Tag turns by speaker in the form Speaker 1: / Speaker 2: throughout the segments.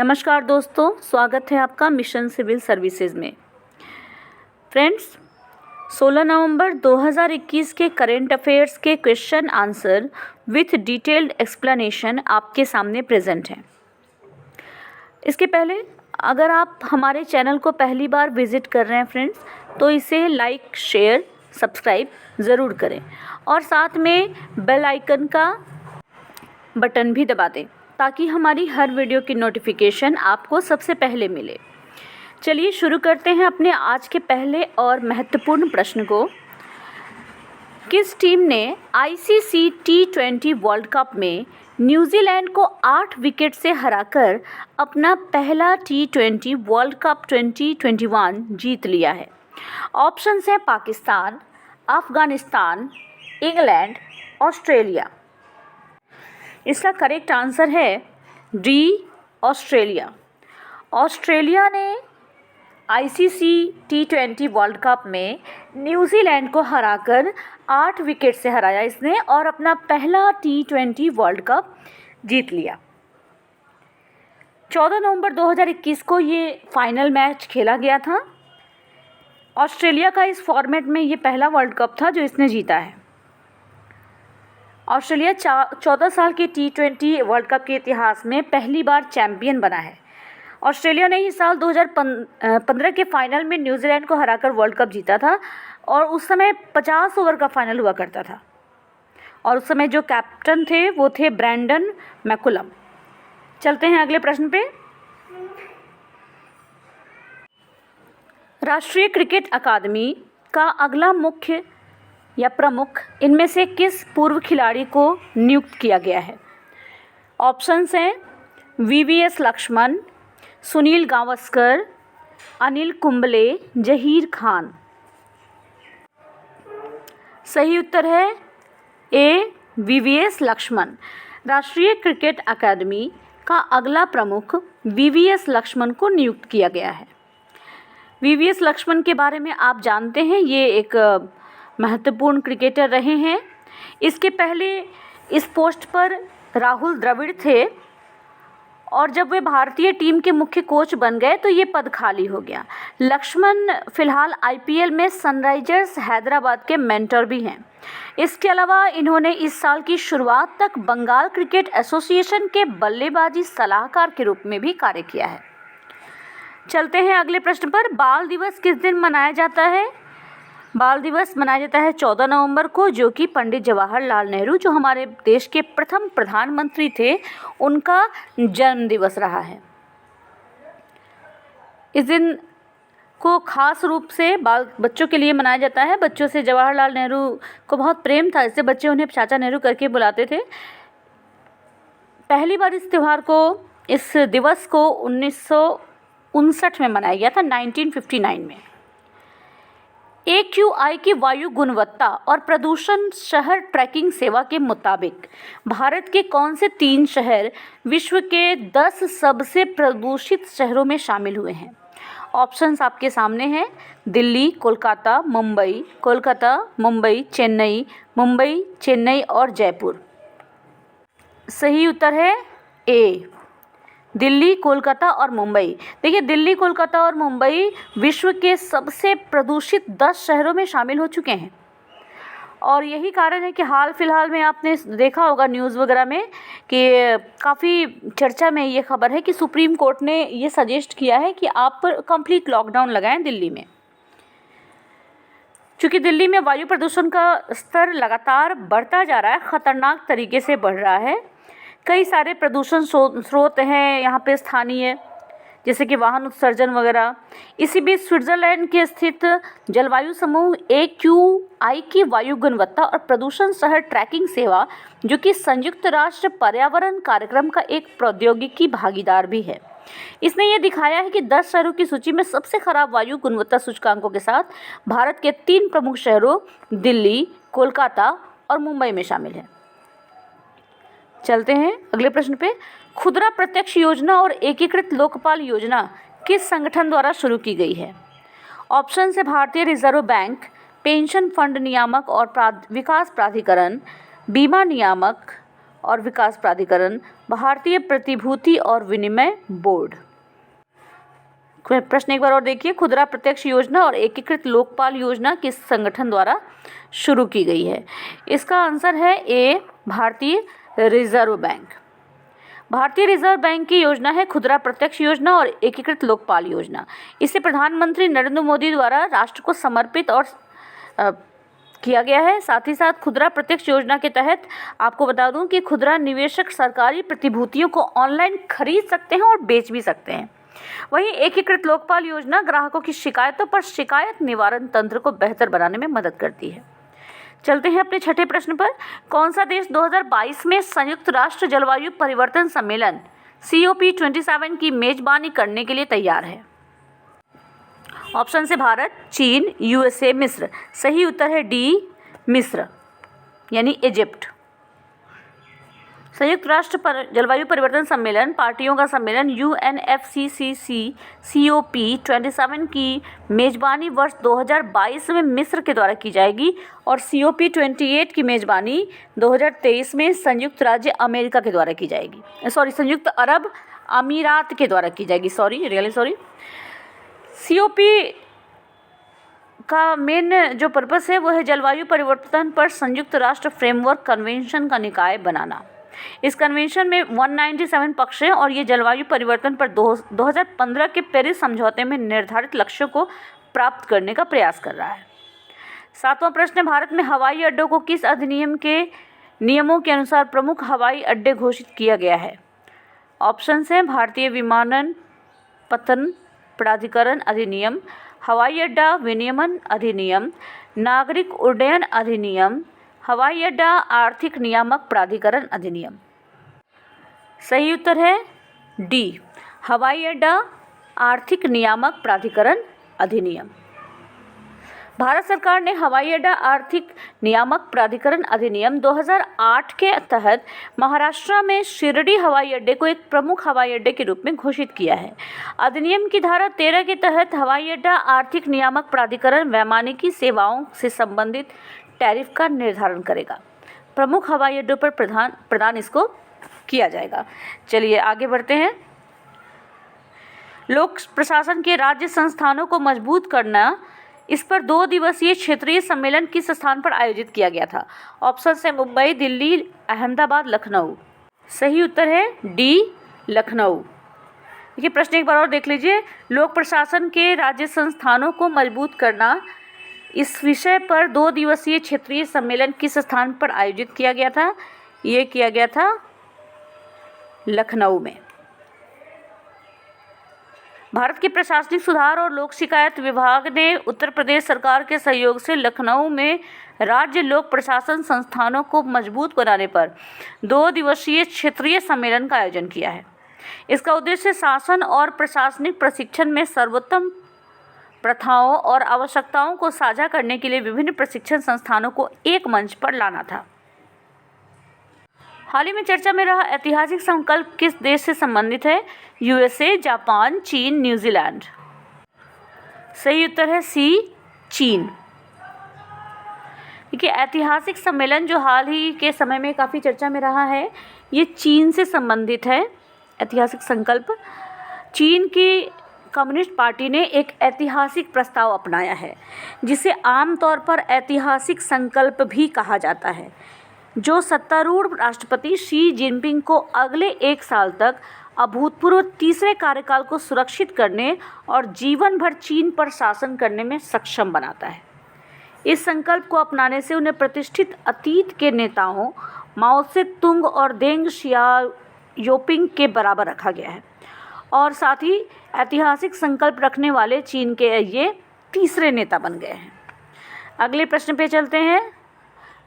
Speaker 1: नमस्कार दोस्तों, स्वागत है आपका मिशन सिविल सर्विसेज में। फ्रेंड्स, 16 नवंबर 2021 के करेंट अफेयर्स के question answer with detailed explanation आपके सामने प्रेजेंट हैं। इसके पहले अगर आप हमारे चैनल को पहली बार विजिट कर रहे हैं फ्रेंड्स, तो इसे लाइक, शेयर, सब्सक्राइब ज़रूर करें और साथ में बेल आइकन का बटन भी दबा दें ताकि हमारी हर वीडियो की नोटिफिकेशन आपको सबसे पहले मिले। चलिए शुरू करते हैं अपने आज के पहले और महत्वपूर्ण प्रश्न को। किस टीम ने आईसीसी T20 वर्ल्ड कप में न्यूजीलैंड को 8 विकेट से हराकर अपना पहला T20 वर्ल्ड कप 2021 जीत लिया है? ऑप्शंस हैं पाकिस्तान, अफगानिस्तान, इंग्लैंड, ऑस्ट्रेलिया। इसका करेक्ट आंसर है डी, ऑस्ट्रेलिया। ऑस्ट्रेलिया ने आईसीसी T20 वर्ल्ड कप में न्यूजीलैंड को हराकर 8 विकेट से हराया इसने और अपना पहला T20 वर्ल्ड कप जीत लिया। 14 नवंबर 2021 को ये फाइनल मैच खेला गया था। ऑस्ट्रेलिया का इस फॉर्मेट में ये पहला वर्ल्ड कप था जो इसने जीता है। ऑस्ट्रेलिया 14 साल के T20 वर्ल्ड कप के इतिहास में पहली बार चैंपियन बना है। ऑस्ट्रेलिया ने ही साल 2015 के फाइनल में न्यूजीलैंड को हराकर वर्ल्ड कप जीता था और उस समय 50 ओवर का फाइनल हुआ करता था और उस समय जो कैप्टन थे वो थे ब्रैंडन मैकुलम। चलते हैं अगले प्रश्न पे। राष्ट्रीय क्रिकेट अकादमी का अगला मुख्य या प्रमुख इनमें से किस पूर्व खिलाड़ी को नियुक्त किया गया है? ऑप्शंस हैं VVS लक्ष्मण, सुनील गावस्कर, अनिल कुंबले, जहीर खान। सही उत्तर है ए, VVS लक्ष्मण। राष्ट्रीय क्रिकेट अकादमी का अगला प्रमुख VVS लक्ष्मण को नियुक्त किया गया है। VVS लक्ष्मण के बारे में आप जानते हैं, ये एक महत्वपूर्ण क्रिकेटर रहे हैं। इसके पहले इस पोस्ट पर राहुल द्रविड़ थे और जब वे भारतीय टीम के मुख्य कोच बन गए तो ये पद खाली हो गया। लक्ष्मण फिलहाल IPL में सनराइजर्स हैदराबाद के मेंटर भी हैं। इसके अलावा इन्होंने इस साल की शुरुआत तक बंगाल क्रिकेट एसोसिएशन के बल्लेबाजी सलाहकार के रूप में भी कार्य किया है। चलते हैं अगले प्रश्न पर। बाल दिवस किस दिन मनाया जाता है? बाल दिवस मनाया जाता है 14 नवंबर को, जो कि पंडित जवाहरलाल नेहरू, जो हमारे देश के प्रथम प्रधानमंत्री थे, उनका जन्म दिवस रहा है। इस दिन को खास रूप से बच्चों के लिए मनाया जाता है। बच्चों से जवाहरलाल नेहरू को बहुत प्रेम था, इससे बच्चे उन्हें चाचा नेहरू करके बुलाते थे। पहली बार इस दिवस को 1959 में मनाया गया था, 1959 में। AQI की वायु गुणवत्ता और प्रदूषण शहर ट्रैकिंग सेवा के मुताबिक भारत के कौन से 3 शहर विश्व के 10 सबसे प्रदूषित शहरों में शामिल हुए हैं? ऑप्शंस आपके सामने हैं दिल्ली, कोलकाता, मुंबई, कोलकाता, मुंबई, चेन्नई, मुंबई, चेन्नई और जयपुर। सही उत्तर है ए, दिल्ली, कोलकाता और मुंबई। देखिए, दिल्ली, कोलकाता और मुंबई विश्व के सबसे प्रदूषित 10 शहरों में शामिल हो चुके हैं और यही कारण है कि हाल फिलहाल में आपने देखा होगा न्यूज़ वगैरह में कि काफ़ी चर्चा में ये खबर है कि सुप्रीम कोर्ट ने ये सजेस्ट किया है कि आप कंप्लीट लॉकडाउन लगाएं दिल्ली में, क्योंकि दिल्ली में वायु प्रदूषण का स्तर लगातार बढ़ता जा रहा है, ख़तरनाक तरीके से बढ़ रहा है। कई सारे प्रदूषण स्रोत हैं यहाँ पे स्थानीय, जैसे कि वाहन उत्सर्जन वगैरह। इसी बीच स्विट्ज़रलैंड के स्थित जलवायु समूह AQI की वायु गुणवत्ता और प्रदूषण शहर ट्रैकिंग सेवा, जो कि संयुक्त राष्ट्र पर्यावरण कार्यक्रम का एक प्रौद्योगिकी भागीदार भी है, इसने ये दिखाया है कि 10 शहरों की सूची में सबसे खराब वायु गुणवत्ता सूचकांकों के साथ भारत के 3 प्रमुख शहरों दिल्ली, कोलकाता और मुंबई में शामिल है। चलते हैं अगले प्रश्न पे। खुदरा प्रत्यक्ष योजना और एकीकृत लोकपाल योजना किस संगठन द्वारा शुरू की गई है? ऑप्शन है भारतीय रिजर्व बैंक, पेंशन फंड नियामक और विकास प्राधिकरण, बीमा नियामक, और विकास प्राधिकरण, भारतीय प्रतिभूति और विनिमय बोर्ड। प्रश्न एक बार और देखिए, खुदरा प्रत्यक्ष योजना और एकीकृत लोकपाल योजना किस संगठन द्वारा शुरू की गई है? इसका आंसर है ए, भारतीय रिजर्व बैंक। भारतीय रिजर्व बैंक की योजना है खुदरा प्रत्यक्ष योजना और एकीकृत लोकपाल योजना। इसे प्रधानमंत्री नरेंद्र मोदी द्वारा राष्ट्र को समर्पित और किया गया है। साथ ही साथ खुदरा प्रत्यक्ष योजना के तहत आपको बता दूं कि खुदरा निवेशक सरकारी प्रतिभूतियों को ऑनलाइन खरीद सकते हैं और बेच भी सकते हैं। वहीं एकीकृत लोकपाल योजना ग्राहकों की शिकायतों पर शिकायत निवारण तंत्र को बेहतर बनाने में मदद करती है। चलते हैं अपने छठे प्रश्न पर। कौन सा देश 2022 में संयुक्त राष्ट्र जलवायु परिवर्तन सम्मेलन COP27 की मेजबानी करने के लिए तैयार है? ऑप्शन से भारत, चीन, USA, मिस्र। सही उत्तर है डी, मिस्र यानी इजिप्ट। संयुक्त राष्ट्र जलवायु परिवर्तन सम्मेलन पार्टियों का सम्मेलन UNFCCC COP27 की मेजबानी वर्ष 2022 में मिस्र के द्वारा की जाएगी और COP28 की मेजबानी 2023 में संयुक्त राज्य अमेरिका के द्वारा की जाएगी। संयुक्त अरब अमीरात के द्वारा की जाएगी। COP का मेन जो पर्पस है वो है जलवायु परिवर्तन पर संयुक्त राष्ट्र फ्रेमवर्क कन्वेंशन का निकाय बनाना। इस कन्वेंशन में 197 पक्ष हैं और ये जलवायु परिवर्तन पर 2015 के पेरिस समझौते में निर्धारित लक्ष्यों को प्राप्त करने का प्रयास कर रहा है। सातवां प्रश्न, भारत में हवाई अड्डों को किस अधिनियम के नियमों के अनुसार प्रमुख हवाई अड्डे घोषित किया गया है? ऑप्शन हैं भारतीय विमानपत्तन प्राधिकरण अधिनियम, हवाई अड्डा विनियमन अधिनियम, नागरिक उड्डयन अधिनियम, हवाई अड्डा आर्थिक नियामक प्राधिकरण अधिनियम। सही उत्तर है डी, हवाई अड्डा आर्थिक नियामक प्राधिकरण अधिनियम। भारत सरकार ने हवाई अड्डा आर्थिक नियामक प्राधिकरण अधिनियम 2008 के तहत महाराष्ट्र में शिरडी हवाई अड्डे को एक प्रमुख हवाई अड्डे के रूप में घोषित किया है। अधिनियम की धारा 13 के तहत हवाई अड्डा आर्थिक नियामक प्राधिकरण वैमानिकी सेवाओं से संबंधित टैरिफ का निर्धारण करेगा। प्रमुख हवाई अड्डों पर प्रदान इसको किया जाएगा। चलिए आगे बढ़ते हैं। लोक प्रशासन के राज्य संस्थानों को मजबूत करना, इस पर 2 दिवसीय क्षेत्रीय सम्मेलन किस स्थान पर आयोजित किया गया था? ऑप्शन है मुंबई, दिल्ली, अहमदाबाद, लखनऊ। सही उत्तर है डी, लखनऊ। देखिए प्रश्न एक बार और देख लीजिए, लोक प्रशासन के राज्य संस्थानों को मजबूत करना, इस विषय पर 2 दिवसीय क्षेत्रीय सम्मेलन किस स्थान पर आयोजित किया गया था? ये किया गया था लखनऊ में। भारत के प्रशासनिक सुधार और लोक शिकायत विभाग ने उत्तर प्रदेश सरकार के सहयोग से लखनऊ में राज्य लोक प्रशासन संस्थानों को मजबूत बनाने पर 2 दिवसीय क्षेत्रीय सम्मेलन का आयोजन किया है। इसका उद्देश्य शासन और प्रशासनिक प्रशिक्षण में सर्वोत्तम प्रथाओं और आवश्यकताओं को साझा करने के लिए विभिन्न प्रशिक्षण संस्थानों को एक मंच पर लाना था। हाल ही में चर्चा में रहा ऐतिहासिक संकल्प किस देश से संबंधित है? USA, जापान, चीन, न्यूजीलैंड। सही उत्तर है सी, चीन। देखिए ऐतिहासिक सम्मेलन जो हाल ही के समय में काफ़ी चर्चा में रहा है, ये चीन से संबंधित है। ऐतिहासिक संकल्प, चीन की कम्युनिस्ट पार्टी ने एक ऐतिहासिक प्रस्ताव अपनाया है जिसे आमतौर पर ऐतिहासिक संकल्प भी कहा जाता है, जो सत्तारूढ़ राष्ट्रपति शी जिनपिंग को अगले 1 साल तक अभूतपूर्व तीसरे कार्यकाल को सुरक्षित करने और जीवन भर चीन पर शासन करने में सक्षम बनाता है। इस संकल्प को अपनाने से उन्हें प्रतिष्ठित अतीत के नेताओं माओ से तुंग और देंग शियाओपिंग के बराबर रखा गया है और साथ ही ऐतिहासिक संकल्प रखने वाले चीन के ये तीसरे नेता बन गए हैं। अगले प्रश्न पे चलते हैं।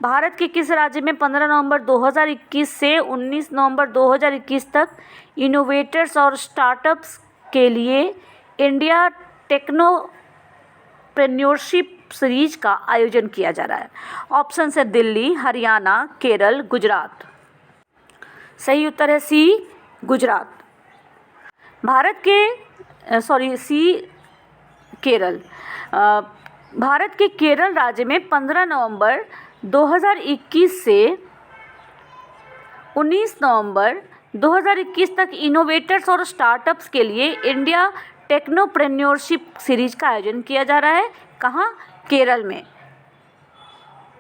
Speaker 1: भारत के किस राज्य में 15 नवंबर 2021 से 19 नवंबर 2021 तक इनोवेटर्स और स्टार्टअप्स के लिए इंडिया टेक्नोप्रेन्योरशिप सीरीज का आयोजन किया जा रहा है? ऑप्शन है दिल्ली, हरियाणा, केरल, गुजरात। सही उत्तर है सी, गुजरात। केरल। भारत के केरल राज्य में 15 नवंबर 2021 से 19 नवंबर 2021 तक इनोवेटर्स और स्टार्टअप्स के लिए इंडिया टेक्नोप्रेन्योरशिप सीरीज का आयोजन किया जा रहा है। कहाँ? केरल में।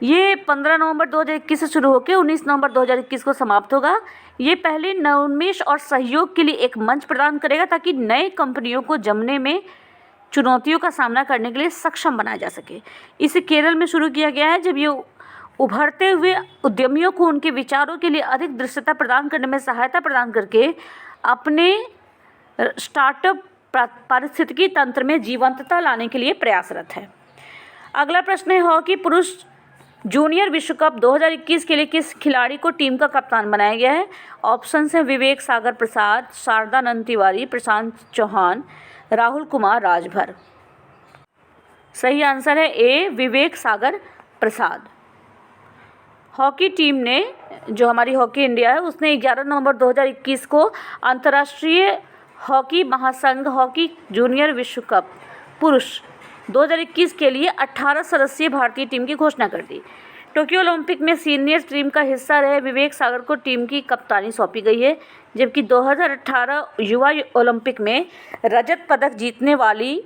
Speaker 1: ये 15 नवंबर 2021 से शुरू होकर 19 नवंबर 2021 को समाप्त होगा। ये पहले नवोन्मेष और सहयोग के लिए एक मंच प्रदान करेगा ताकि नए कंपनियों को जमने में चुनौतियों का सामना करने के लिए सक्षम बनाया जा सके। इसे केरल में शुरू किया गया है जब ये उभरते हुए उद्यमियों को उनके विचारों के लिए अधिक दृश्यता प्रदान करने में सहायता प्रदान करके अपने स्टार्टअप पारिस्थितिकी तंत्र में जीवंतता लाने के लिए प्रयासरत है। अगला प्रश्न है, हॉकी पुरुष जूनियर विश्व कप 2021 के लिए किस खिलाड़ी को टीम का कप्तान बनाया गया है? ऑप्शन है विवेक सागर प्रसाद, शारदानंद तिवारी, प्रशांत चौहान, राहुल कुमार राजभर। सही आंसर है ए, विवेक सागर प्रसाद। हॉकी टीम ने, जो हमारी हॉकी इंडिया है, उसने 11 नवंबर 2021 को अंतर्राष्ट्रीय हॉकी महासंघ हॉकी जूनियर विश्व कप पुरुष 2021 के लिए 18 सदस्यीय भारतीय टीम की घोषणा कर दी। टोक्यो ओलंपिक में सीनियर टीम का हिस्सा रहे विवेक सागर को टीम की कप्तानी सौंपी गई है, जबकि 2018 युवा ओलंपिक में रजत पदक जीतने वाली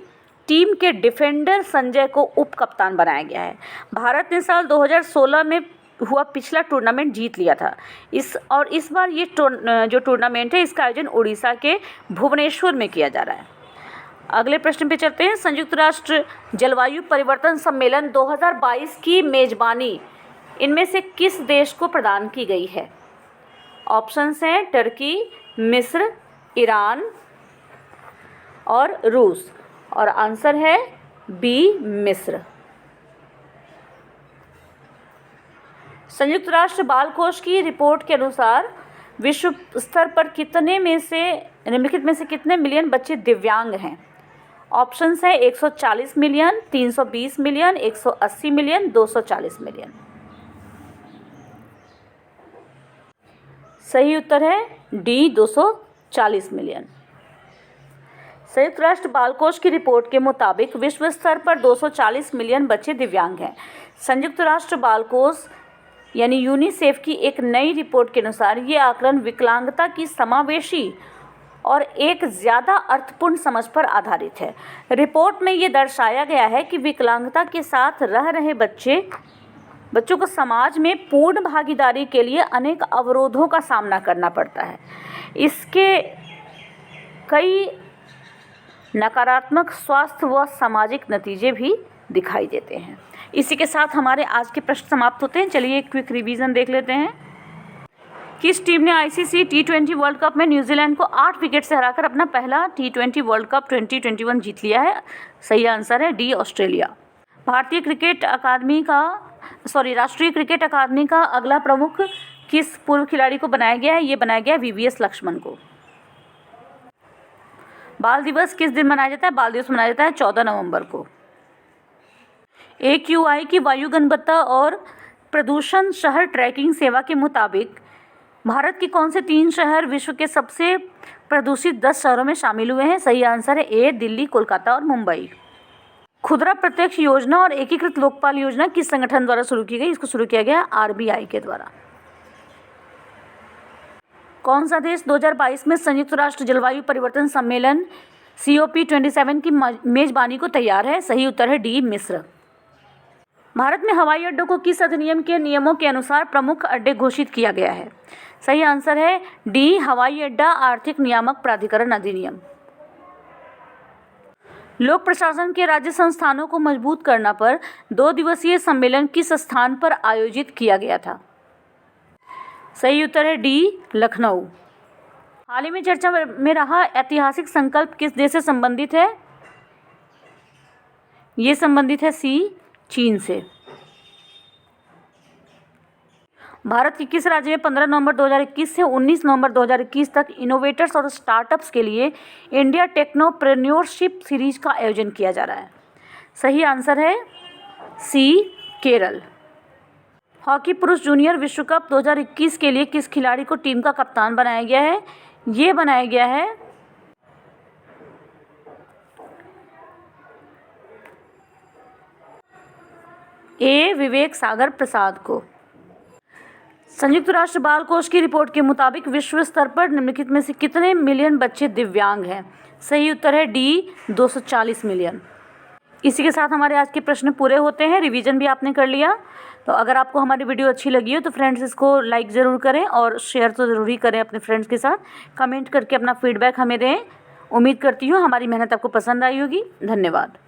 Speaker 1: टीम के डिफेंडर संजय को उप कप्तान बनाया गया है। भारत ने साल 2016 में हुआ पिछला टूर्नामेंट जीत लिया था। इस बार ये जो टूर्नामेंट है, इसका आयोजन उड़ीसा के भुवनेश्वर में किया जा रहा है। अगले प्रश्न पे चलते हैं। संयुक्त राष्ट्र जलवायु परिवर्तन सम्मेलन 2022 की मेजबानी इनमें से किस देश को प्रदान की गई है? ऑप्शंस हैं टर्की, मिस्र, ईरान और रूस, और आंसर है बी, मिस्र। संयुक्त राष्ट्र बाल कोष की रिपोर्ट के अनुसार विश्व स्तर पर निम्नलिखित में से कितने मिलियन बच्चे दिव्यांग हैं? ऑप्शंस है 140 मिलियन, 320 मिलियन, 180 मिलियन, 240 मिलियन। सही उत्तर है डी, 240 मिलियन। संयुक्त राष्ट्र बाल कोष की रिपोर्ट के मुताबिक विश्व स्तर पर 240 मिलियन बच्चे दिव्यांग हैं। संयुक्त राष्ट्र बाल कोष यानी यूनिसेफ की एक नई रिपोर्ट के अनुसार ये आकलन विकलांगता की समावेशी और एक ज़्यादा अर्थपूर्ण समझ पर आधारित है। रिपोर्ट में ये दर्शाया गया है कि विकलांगता के साथ रह रहे बच्चों को समाज में पूर्ण भागीदारी के लिए अनेक अवरोधों का सामना करना पड़ता है। इसके कई नकारात्मक स्वास्थ्य व सामाजिक नतीजे भी दिखाई देते हैं। इसी के साथ हमारे आज के प्रश्न समाप्त होते हैं। चलिए एक क्विक रिवीजन देख लेते हैं। किस टीम ने आईसीसी टी20 वर्ल्ड कप में न्यूजीलैंड को 8 विकेट से हराकर अपना पहला टी20 वर्ल्ड कप 2021 जीत लिया है? सही आंसर है डी, ऑस्ट्रेलिया। राष्ट्रीय क्रिकेट अकादमी का अगला प्रमुख किस पूर्व खिलाड़ी को बनाया गया है? ये बनाया गया वीवीएस लक्ष्मण को। बाल दिवस किस दिन मनाया जाता है? बाल दिवस मनाया जाता है 14 नवंबर को। AQI की वायु गुणवत्ता और प्रदूषण शहर ट्रैकिंग सेवा के मुताबिक भारत के कौन से 3 शहर विश्व के सबसे प्रदूषित 10 शहरों में शामिल हुए हैं? सही आंसर है ए, दिल्ली, कोलकाता और मुंबई। खुदरा प्रत्यक्ष योजना और एकीकृत लोकपाल योजना किस संगठन द्वारा शुरू की गई? इसको शुरू किया गया RBI के द्वारा। कौन सा देश 2022 में संयुक्त राष्ट्र जलवायु परिवर्तन सम्मेलन COP27 की मेजबानी को तैयार है? सही उत्तर है डी, मिस्र। भारत में हवाई अड्डों को किस अधिनियम के नियमों के अनुसार प्रमुख अड्डे घोषित किया गया है? सही आंसर है डी, हवाई अड्डा आर्थिक नियामक प्राधिकरण अधिनियम। लोक प्रशासन के राज्य संस्थानों को मजबूत करना पर 2 दिवसीय सम्मेलन किस स्थान पर आयोजित किया गया था? सही उत्तर है डी, लखनऊ। हाल ही में चर्चा में रहा ऐतिहासिक संकल्प किस देश से संबंधित है? ये संबंधित है सी, चीन से। भारत के किस राज्य में 15 नवंबर 2021 से 19 नवंबर 2021 तक इनोवेटर्स और स्टार्टअप्स के लिए इंडिया टेक्नोप्रेन्योरशिप सीरीज का आयोजन किया जा रहा है? सही आंसर है सी, केरल। हॉकी पुरुष जूनियर विश्व कप 2021 के लिए किस खिलाड़ी को टीम का कप्तान बनाया गया है? ये बनाया गया है ए, विवेक सागर प्रसाद को। संयुक्त राष्ट्र बाल कोष की रिपोर्ट के मुताबिक विश्व स्तर पर निम्नलिखित में से कितने मिलियन बच्चे दिव्यांग हैं? सही उत्तर है डी, 240 मिलियन। इसी के साथ हमारे आज के प्रश्न पूरे होते हैं। रिवीजन भी आपने कर लिया। तो अगर आपको हमारी वीडियो अच्छी लगी हो तो फ्रेंड्स इसको लाइक ज़रूर करें और शेयर तो ज़रूर ही करें अपने फ्रेंड्स के साथ। कमेंट करके अपना फीडबैक हमें दें। उम्मीद करती हूँ हमारी मेहनत आपको पसंद आई होगी। धन्यवाद।